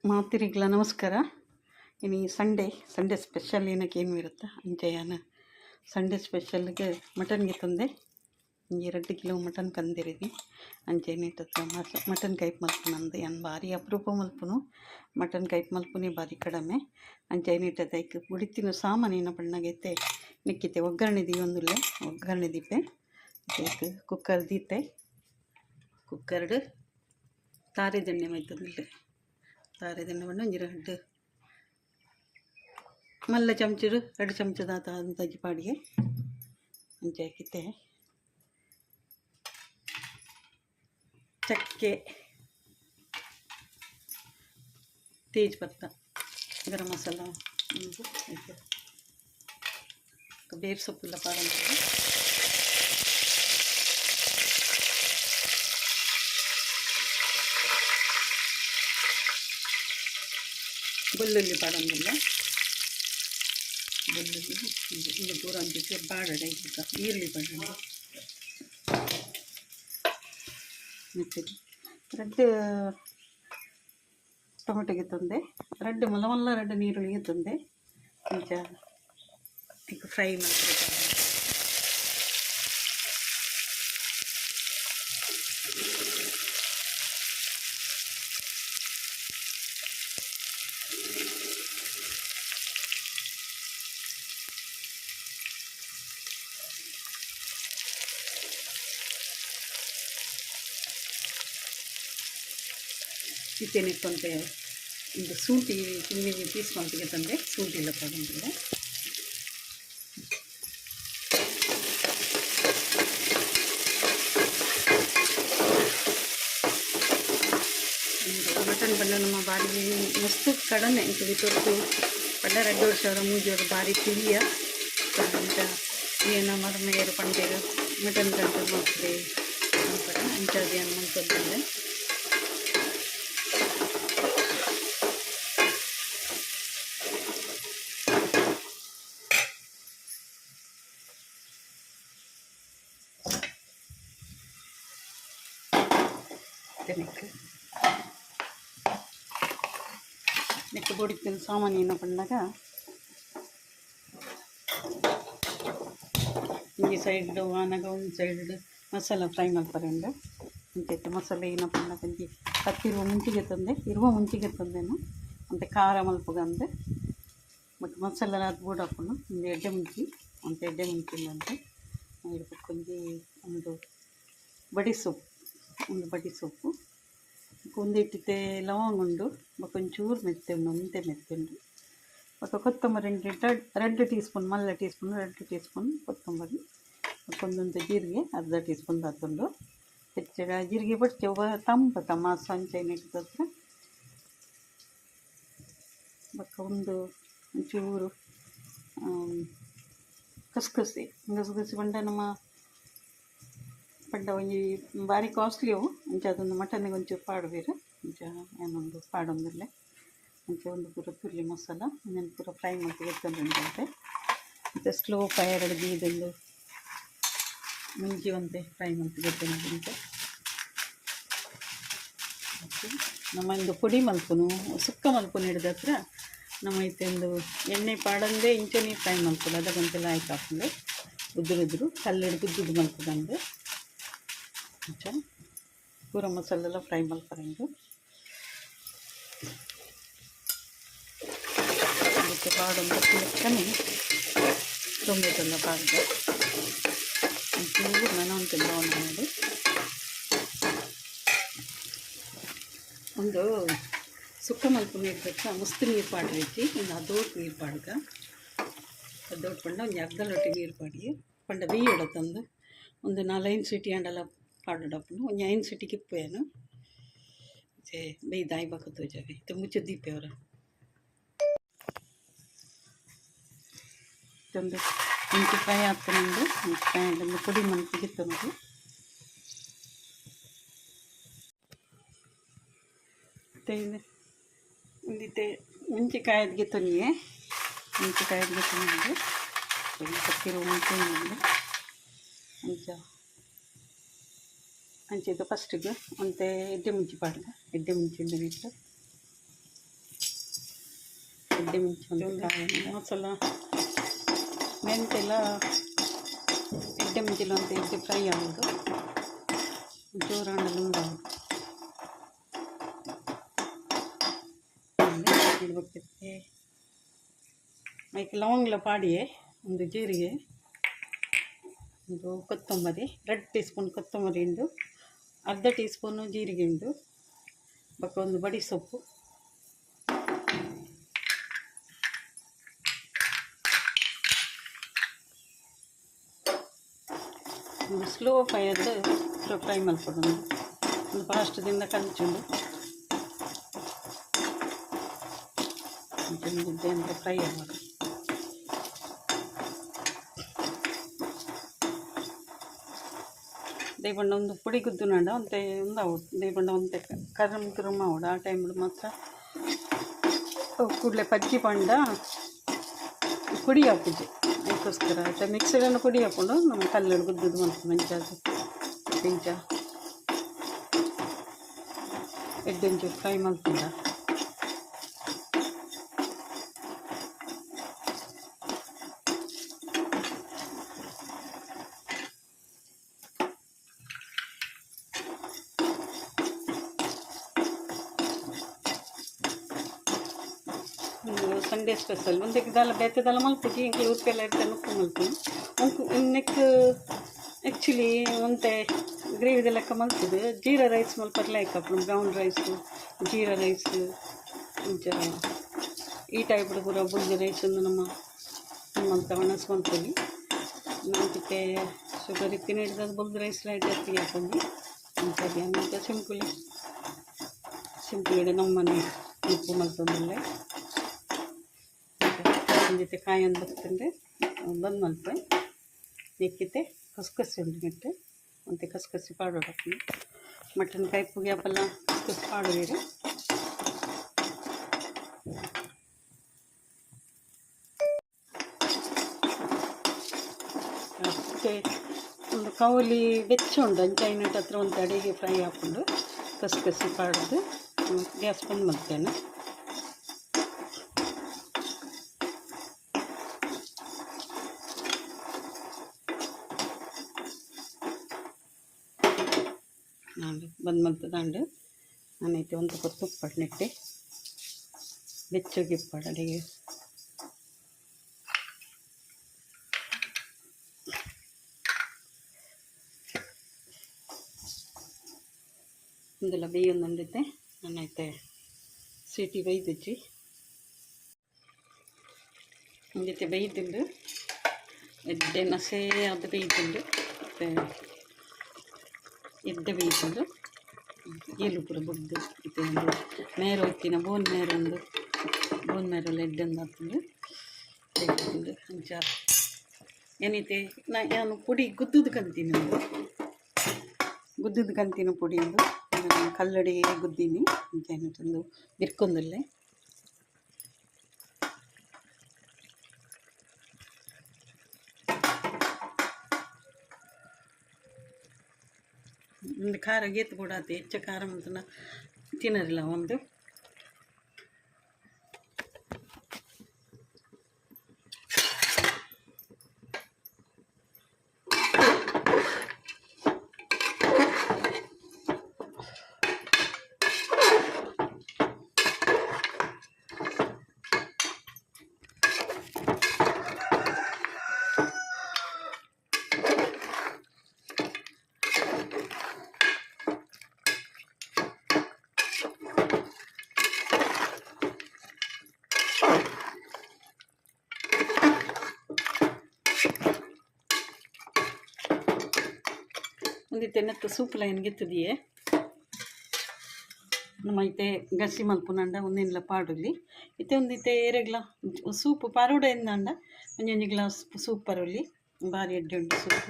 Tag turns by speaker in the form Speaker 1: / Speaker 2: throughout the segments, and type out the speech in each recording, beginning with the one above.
Speaker 1: ಮಾತಿರಿಗ್ಲ ನಮಸ್ಕಾರ. ಇನ್ನು Sunday special ಏನಕ್ಕೆ ಏನು ಇರುತ್ತೆ ಅಂಚೆಯಾನ ಸಂಡೇ ಸ್ಪೆಷಲ್ಗೆ ಮಟನ್ಗೆ ತಂದೆ 2 ಕಿಲೋ ಮಟನ್ ತಂದಿರಿದಿ ಅಂಚೆ ನೀಟತ್ತ ಮಟನ್ ಕೈಪ್ ಮಲ್ಪುನಂದು ಏನು ಭಾರಿ ಅಪರೂಪ ಮಲ್ಪುನು ಮಟನ್ ಕೈಪ್ ಮಲ್ಪುನೇ ಭಾರಿ ಕಡಿಮೆ ಅಂಚೆ ನೀಟತ್ತ ಐಕ್ ಉಡಿತಿನ ಸಾಮಾನಿನ ಬಣ್ಣಗೈತೆ ನಿಕ್ಕಿತೆ ಒಗ್ಗರಣೆ ದೀವೊಂದುಲ್ಲೆ ಒಗ್ಗರಣೆ ದೀಪೆ ಐಕ್ ಕುಕ್ಕರ್ ದೀತೆ ಕುಕ್ಕರ್ಡ್ ತಾರೆ ದಣ್ಣೆ ಮೈತಂದಿಲ್ಲೆ ತಾರೆ ದಣ್ಣೆ ಬಣ್ಣ 2 ಮಲ್ಲ ಚಮಚರು 2 ಚಮಚದಾತ ಅಂತಾಜಿ ಪಾಡಿಗೆ ಅಂಚೆ ಹಾಕಿತ್ತೆ ಚಕ್ಕೆ ತೇಜ್ ಪತ್ತ ಗರಂ ಮಸಾಲ ಬೇರ್ ಸೊಪ್ಪುಲ್ಲ ಪಾಡ ಬೆಳ್ಳುಳ್ಳಿ ಪಾಡಂಗಿಲ್ಲ ಬೆಳ್ಳುಳ್ಳಿ ಇದು ದೂರ ಅಂತಿಗೆ ಬಾಡಡ ಈಗ ಈರುಳ್ಳಿ ಬಾಡಂಡ ಮತ್ತು 2 ಟೊಮೆಟೊಗೆ ತಂದೆ 2 ಮಲ್ಲ 2 ನೀರುಳ್ಳಿಗೆ ತಂದೆ ಈಗ ಫ್ರೈ ಮಾಡ್ತಾರೆ ಚಿಕನ್ ಕೊಂತೆ ಇದು ಶುಂಠಿ ಕುಂಬಿ ಪೀಸ್ ಮಂತಿಗೆ ತಂದೆ ಶುಂಠಿ ಎಲ್ಲ ತಗೊಂಡಿಲ್ಲ ಮಟನ್ ಬಣ್ಣ ನಮ್ಮ ಬಾರಿ ಮಸ್ತ್ ಕಡಿಮೆ ಇಂಥ ವಿತೊಟ್ಟು ಬಡ್ಡ 2 ವರ್ಷ 3 ವರ್ಷ ಭಾರಿ ತಿಳಿಯ ಅಂತ ಏನು ಮರಮೇರು ಪಂಡೇರು ಮಟನ್ ಗಂಟು ಮಾಡ್ತಾರೆ ಅಂತಾರೆ ಅಂಥದ್ದು ಏನು ಮಂತಂದ್ರೆ ನೆಕ್ಕು ಬೊಡಿತಿನ ಸಾಮಾನ್ಯನ ಬಂದಾಗ ಈ ಸೈಡ್ ಆನಾಗ ಒಂದು ಸೈಡ್ ಮಸಾಲ ಫ್ರೈ ಮಾಡ್ತಾರೆಂಡು ಅಂಚೈತೆ ಮಸಾಲೆ ಏನಪ್ಪ ಅಂದು ಕತ್ತಿರುವ ಮುಂಚಿಗೆ ತಂದೇನು ಮತ್ತು ಖಾರ ಮಲ್ಪಗಂದು ಮತ್ತು ಮಸಾಲ ಅದು ಬೋಡಾಪನು ಒಂದು ಎಡ್ಡೆ ಮುಂಚಿ ಮುಂಚಿಂದಂತೆ ಕೊಂಚಿ ಒಂದು ಬಡಿ ಸೊಪ್ಪು ಒಂದು ಇಟ್ಟಿತೆ ಲವಂಗ ಉಂಡು ಒಂಚೂರು ಮೆತ್ತೆ ಉಂಡು ಒಂತೆ ಮೆತ್ತೆ ಉಂಡು ಮತ್ತು ಕೊತ್ತಂಬರಿ 2 ಟೀ ಸ್ಪೂನ್ ಮಲ್ಲ ಟೀ ಸ್ಪೂನ್ 2 ಟೀ ಸ್ಪೂನ್ ಕೊತ್ತಂಬರಿ ಒಂದೊಂದು ಜೀರಿಗೆ ಅರ್ಧ ಟೀ ಸ್ಪೂನ್ ಹಾಕೊಂಡು ಹೆಚ್ಚಿಗೆ ಜೀರಿಗೆ ಬಡ್ತೇವೆ ತಂಪತ್ತ ಮಾಸ ಅಂಚೆನ ಇಟ್ಟತ್ರ ಒಂದು ಒಂಚೂರು ಕಸಗಸಿ ಬಂಡ ನಮ್ಮ ಪಂಡ ಒಂಜಿ ಭಾರಿ ಕಾಸ್ಟ್ಲಿ ಅವು ಅಂಚೆ ಅದೊಂದು ಮಟನ್ಗೆ ಒಂಚೂರು ಪಾಡು ಬೇರೆ ಅಂಚೆ ಏನೊಂದು ಪಾಡೊಂದಿಲ್ಲ ಅಂಚೆ ಒಂದು ಪೂರ ತುರ್ಲಿ ಮಸಾಲ ಇನ್ನೊಂದು ಪೂರ ಫ್ರೈ ಮಾಡಿ ಎತ್ತಂತೆ ಮತ್ತು ಸ್ಲೋ ಫೈರ್ ಅಡಿಗೆ ಇದೊಂದು ಮುಂಚಿ ಒಂತೆ ಫ್ರೈ ಮಾಡಿ ಎತ್ತಂತೆ ಮತ್ತು ನಮ್ಮ ಒಂದು ಪುಡಿ ಮಲ್ಪುನು ಸುಕ್ಕ ಮಲ್ಪುನು ಹಿಡಿದ ಹತ್ರ ನಮ್ಮ ಒಂದು ಎಣ್ಣೆ ಪಾಡಂದೆ ಇಂಚನೆ ಫ್ರೈ ಮಲ್ಪುನು ಅದಕ್ಕೊಂತೆಲ್ಲ ಆಯ್ತು ಹಾಕೊಂಡು ಉದುರು ಕಲ್ಲಿಡು ಉದ್ದುದು ಮಲ್ಪದಂದು ಪೂರ ಮಸಾಲೆಲ್ಲ ಫ್ರೈ ಮಲ್ಪರಂಡು ಅದಕ್ಕೆ ಪಾಡೊಂದು ಲೆಕ್ಕನೆ ಟೊಮೆಟೊ ಎಲ್ಲ ಪಾಡ್ದೆ ಒಂಚೂರು ನೆನೊಂದು ಬ್ರೌನ್ ಮಾಡಿ ಒಂದು ಸುಕ್ಕ ಮಲ್ಪು ನೀರು ಮಸ್ತ್ ನೀರು ಪಾಡ್ರಿಕ್ಕಿ ಒಂದು ಅದೋಟ್ ನೀರು ಪಾಡ್ಗ ಅದೋಟ್ ಪಂಡ ಒಂದು ಅರ್ಧ ಲೋಟ ನೀರು ಪಾಡಿ ಪಂಡ ಬೇಯೋಡ ತಂದು ಒಂದು 4-5 ಸೀಟಿ ಅಂಡಲ್ಲ ಪಾಡೋಡಪ್ಪನು ಒಂದು 5 ಸೀಟಿಗೆ ಇಪ್ಪೇನು ಬೇಯ್ದಾಯಿ ಬಕ್ಕತ್ತು ಜಾವೆ ಮುಚ್ಚ ದೀಪೆ ಅವರ ಒಂದು ಮುಂಚೆ ಫ್ರೈ ಆಗ್ತಾನೆ ಫ್ರೈ ಒಂದು ಪುಡಿ ಮನ್ಸಿಗೆ ತಂದು ಮತ್ತು ಒಂದಿತ್ತೆ ಮುಂಚೆಕಾಯದ್ಗೆ ತೊನಿಯೆ ಮುಂಚೆಕಾಯದ್ಗೆ ತೊಗೊಂಡು ಕತ್ತಿರೋ ಮುಂಚೆ ಅಂಚ ಅಂಚೆದು ಫಸ್ಟಿಗೆ ಒಂತೆ ಎಡ್ಡೆ ಮುಂಚಿ ಪಾಡ್ಗ ಎಡ್ಡೆ ಮುಂಚಿಂದ ಇಟ್ಟು ಎಡ್ಡೆ ಮುಂಚೆ ಒಂದು ಕಾಯಿ ಮಸಾಲ ಮೆಂತೆಲ್ಲ ಎಡ್ಡೆ ಮುಂಚಿಲ್ಲ ಅಂತ ಎಡ್ಡೆ ಫ್ರೈ ಆಗೋದು ಜೋರಾಣಲು ಉಂಡಾಗೋದು ಇಡಬೇಕೈತೆ ಅದಕ್ಕೆ ಲವಂಗ್ಲ ಪಾಡಿಯೇ ಒಂದು ಜೀರಿಗೆ ಒಂದು ಕೊತ್ತಂಬರಿ 2 ಟೀ ಸ್ಪೂನ್ ಕೊತ್ತಂಬರಿ ಉಂಡು ಅರ್ಧ ಟೀ ಸ್ಪೂನು ಜೀರಿಗೆ ಉಂಡು ಬಕ್ಕ ಒಂದು ಬಡಿ ಸೊಪ್ಪು ಒಂದು ಸ್ಲೋ ಫೈರ್ದು ಫ್ರೈ ಮಲ್ಪಡೋದು ಒಂದು ಫಾಸ್ಟ್ದಿಂದ ಕಂಚುಂಡು ಮುದ್ದೆ ಅಂತ ಫ್ರೈ ಆಗೋದು ದಯಪಂಡ ಒಂದು ಪುಡಿ ಗುದ್ದುನಾಡ ಒಂತೆ ಉಂದಾವು ದಯಪಂಡ ಒಂತೆ ಕರಮ್ ಆವಡು ಆ ಟೈಮಲ್ಲಿ ಮಾತ್ರ ಕೂಡಲೇ ಪಜ್ಜಿ ಪಂಡ ಪುಡಿ ಹಾಕಿದ್ದೆ ಅದಕ್ಕೋಸ್ಕರ ಆಯ್ತಾ ಮಿಕ್ಸಿಡನ್ನು ಪುಡಿ ಹಾಕ್ಕೊಂಡು ನಮ್ಮ ಕಲ್ಲಲ್ಲಿ ಗುದ್ದದು ಮತ್ತು ಮೆಂಚಾದು ಪಿಂಚ ಎಡ್ಡೆಂಚು ಫ್ರೈ ಮಾಡ್ತಿದ್ದ ಸಂಡೇ ಸ್ಪೆಷಲ್ ಒಂದಕ್ಕೆ ದಾಲ ಬೇತದಲ್ಲ ಮಲ್ಪುಜಿ ಇಂಕ್ಲು ಉಪ್ಪೆಲ್ಲ ಇರ್ತಾನೆ ಉಪ್ಪು ಮಲ್ಪುನು ಉಂಕು ನೆಕ್ ಆ್ಯಕ್ಚುಲಿ ಒಂತೆ ಗ್ರೇವಿದ ಲೆಕ್ಕ ಮಲ್ಪುದು ಜೀರಾ ರೈಸ್ ಮಲ್ಪರ್ ಲೈಕ್ ಅಪ್ಪು ಬ್ರೌನ್ ರೈಸು ಜೀರಾ ರೈಸ್ ಇಂಚ ಈ ಟೈಪ್ ಪೂರ ಬುಲ್ಜಿ ರೈಸ್ ಒಂದು ನಮ್ಮ ಮಲ್ತ ಒಣಸ್ ಮಲ್ಪುಲಿ ಅದಕ್ಕೆ ಶುಗರ್ ಇತ್ತಿನ ಹಿಡಿದು ಬುಲ್ಜಿ ರೈಸ್ ಲೈಟ್ ಎತ್ತಿಗೆ ಹಾಕೊಂಡು ಇಂಥದ್ದು ಅಂತ ಸಿಂಪಲ್ ಇಡೆ ನಮ್ಮನೆ ಉಪ್ಪು ಮಲ್ತೊಂದಿಲ್ಲ ಜೊತೆ ಕಾಯಿ ಒಂದು ಬರ್ತಂದ್ರೆ ಬಂದು ಮಲ್ಪೆ ನೆಕ್ಕಿತೆ ಕಸ್ಕಸಿ ಉಂಟು ನೆಟ್ಟು ಮತ್ತು ಕಸ್ಕಸಿ ಪಾಡೋಡು ಹಾಕಿ ಮಟನ್ ಕಾಯಿ ಪುಗಿ ಹಪ್ಪಲ್ಲ ಕಸ್ಕಸಿ ಪಾಡೋದಿರಿ ಮತ್ತು ಒಂದು ಕೌಲಿ ಬೆಚ್ಚ ಉಂಡು ಅಂಚೈನಟ್ ಹತ್ರ ಒಂದು ಅಡಿಗೆ ಫ್ರೈ ಹಾಕ್ಕೊಂಡು ಕಸ್ಕಸಿ ಪಾಡೋದು ಗ್ಯಾಸ್ ಬಂದು ಮಲ್ತೇನೆ ಬಂದು ಮಲ್ತದಾಂಡು ನಾನೈತೆ ಒಂದು ಕೊತ್ತು ಉಪ್ಪಾಡು ನೆಟ್ಟೆ ಬೆಚ್ಚಗೆ ಇಪ್ಪಾಡು ಅಡಿಗೆ ಒಂದೆಲ್ಲ ಬೇಯೊಂದೊಂದೈತೆ ನಾನೈತೆ ಸೀಟಿ ಬೇಯ್ದಿಚ್ಚಿ ಒಂದೈತೆ ಬೇಯ್ತಿಂಡು ಎಡ್ಡೆ ನಸೆ ಅದು ಬೇಯ್ತಿಂಡು ಮತ್ತು ಎಡ್ಡೆ ಬೇಯ್ತಿಂಡು ಏಲು ಪೂರ ಬೊಗ್ದು ಇದು ಒಂದು ನೇರ ಇತ್ತಿನ ಬೋನ್ ನೇರೆಲ್ಲ ಎಡ್ಡೆ ಒಂದು ಹಾಕೊಂಡು ಬೇಯ್ತಿಂಡು ಅಂಚ ಏನೈತೆ ನಾನು ಪುಡಿ ಗುದ್ದದು ಕಂತೀನಿ ಒಂದು ಗುದ್ದದು ಕಂತಿನ ಪುಡಿ ಒಂದು ಕಲ್ಲಡಿಗೆ ಗುದ್ದೀನಿ ಅಂಚ ಏನಂತಂದು ಬಿರ್ಕೊಂದಲ್ಲೇ ಒಂದು ಖಾರ ಗೇತು ಕೂಡ ಆತ ಹೆಚ್ಚು ಖಾರ ಮಂತನ ತಿನ್ನರಿಲ್ಲ ಒಂದು ಒಂದಿತ್ತೆ ನೆತ್ತ ಸೂಪ್ ಲೈನ್ ಗೆತ್ತದಿಯೇ ನಮ್ಮ ಐತೆ ಗಸಿ ಮಲ್ಪುನಂಡ ಒಂದಿನ ಪಾಡುಲಿ ಇತ್ತೆ ಒಂದಿತ್ತೆ ಎರೆಗ್ಲ ಸೂಪ್ ಪರೋಡ ಎಂದಂಡ ಒಂದೊಂದು ಗ್ಲಾಸ್ ಸೂಪ್ ಪರೋಲಿ ಭಾರಿ ಎಡ್ಡೆ ಉಂಟು ಸೂಪ್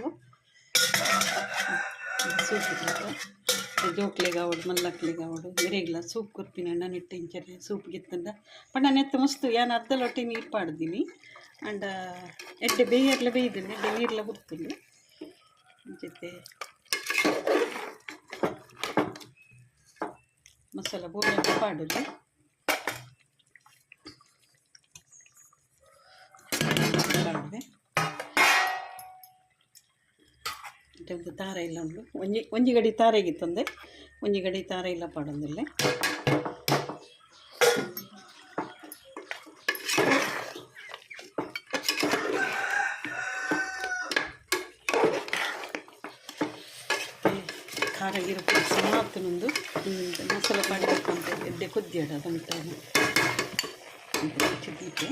Speaker 1: ಜೋಕ್ಲೆಗೆ ಆವಡು ಮಲ್ಲಕ್ಲೆಗೆ ಆವಡು ಎರೆಗ್ಲ ಸೂಪ್ ಕೊರ್ಪಿನಂಡ ನೆಟ್ಟು ಇಂಚರೆ ಸೂಪ್ ಗೆತ್ತಂಡ ಪಂಡ ನೆತ್ತ ಮಸ್ತು ಯಾನು ಅರ್ಧ ಲೊಟ್ಟೆ ನೀರು ಪಾಡ್ದೀನಿ ಅಂಡ ಎಡ್ಡೆ ಬೇಯರ್ಲ ಬೇಯ್ದಿನಿ ಎಡ್ಡೆ ನೀರ್ಲ ಬರ್ತುಂಡು ಜೊತೆ ಮಸಾಲ ಬೋಲ ಪಾಡೋದು ಅಂತೆ ಒಂದು ತಾರ ಇಲ್ಲ ಉಂಡು ಒಂಜಿ ಗಡಿ ತಾರೆಗಿತ್ತಂದೆ ಒಂಜಿ ಗಡಿ ತಾರ ಇಲ್ಲ ಪಡೊಂದಿಲ್ಲ ಖಾರ ಗಿರ ಸಮಾಪ್ತನೊಂದು ಮಸಾಲೆ ಪಾಡಿಬೇಕಂತ ಎಡ್ಡೆ ಕೊದ್ದಿಯಾಡ ಅದನ್ನು ಚಿದ್ದಿಕ್ಕೆ